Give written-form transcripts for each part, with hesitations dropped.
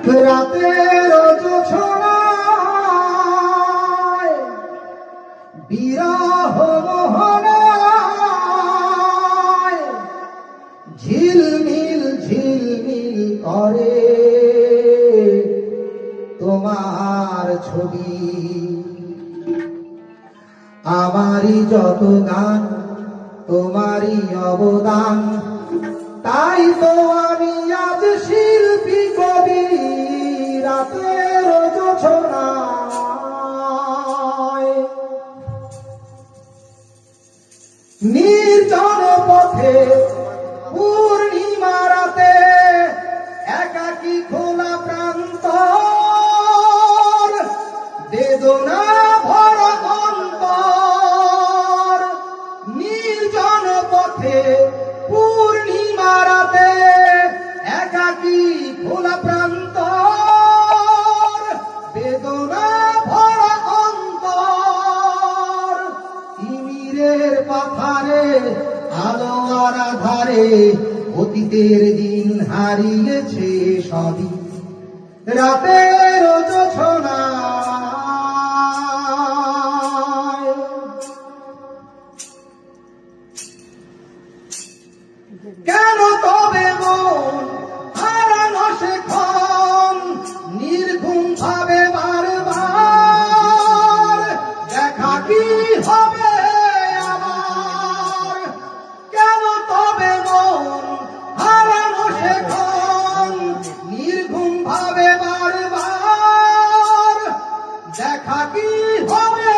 রাতের জোছনায় বিরহ মোহনায় ঝিলমিল ঝিলমিল করে তোমার ছবি। আমারই যত গান তোমারই অবদান, তাই তো আমি আজ শিল্পী কবি। রাতের জোছনায় নির্জন পথে পূর্ণিমা রাতে একাকী খোলা প্রান্তর, বেদনা ভরা অন্তর। নির্জন পথে পূর্ণিমা রাতে একাকী খোলা প্রান্তর, বেদনা ভরা অন্তর। তিমিরের পাথারে আলো আর আধারে অতীতের দিন হারিয়েছে সবই। রাতের জোছনায় কেন তবে মন হারানো সেক্ষণ নির্ঘুম ভাবে বারবার? দেখা কি হবে আবার? কেন তবে মন হারানো সেক্ষণ নির্ঘুম ভাবে বারবার? দেখা কি হবে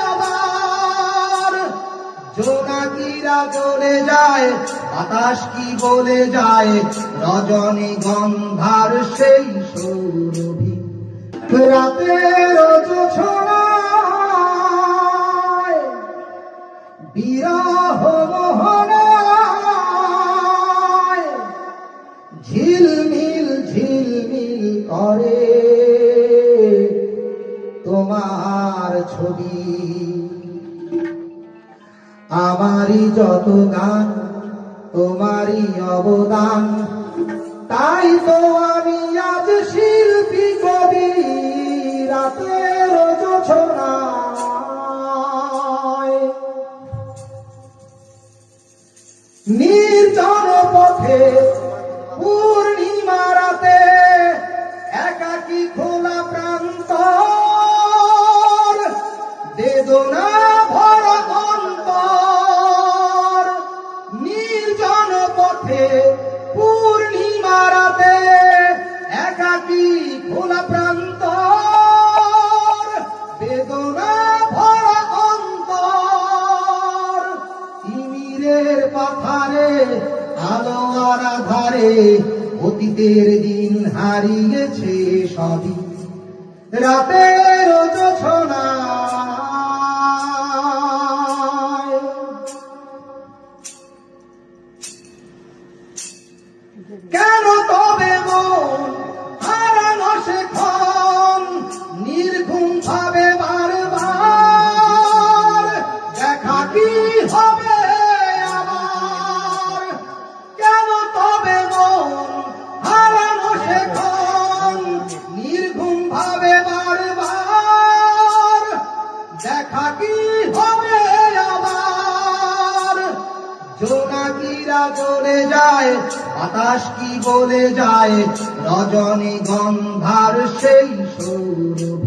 আবার? জোনাকিরা জ্বলে যায়, বাতাস কি বলে যায়, রজনী গন্ধার সেই সৌরভী। রাতের জোছনায় বিরহ মোহনায় ঝিলমিল ঝিলমিল করে তোমার ছবি। আমারই যত গান তোমারই অবদান, তাই তো আমি আজ শিল্পী কবি। রাতের জোছনায় নির্জন পথে পূর্ণিমা রাতে একাকী খোলা প্রান্তর, বেদনা ভরা অন্তর। নির্জন পথে পূর্ণিমা রাতে একাকী খোলা প্রান্তর, বেদনা ভরা অন্তর। তিমিরের পাথারে আলো আর আধারে অতীতের দিন হারিয়েছে সবই। রাতের জোছনায় কেন তবে মন হারানো সেক্ষণ নির্ঘুম ভাবে বারবার? দেখা কি হবে আবার? কেন তবে মন হারানো সেক্ষণ নির্ঘুম ভাবে বারবার? দেখা কি হবে আবার? জোনাকিরা জ্বলে যায়, বাতাস কি বলে যায়, রজনী গন্ধার সেই সৌরভ।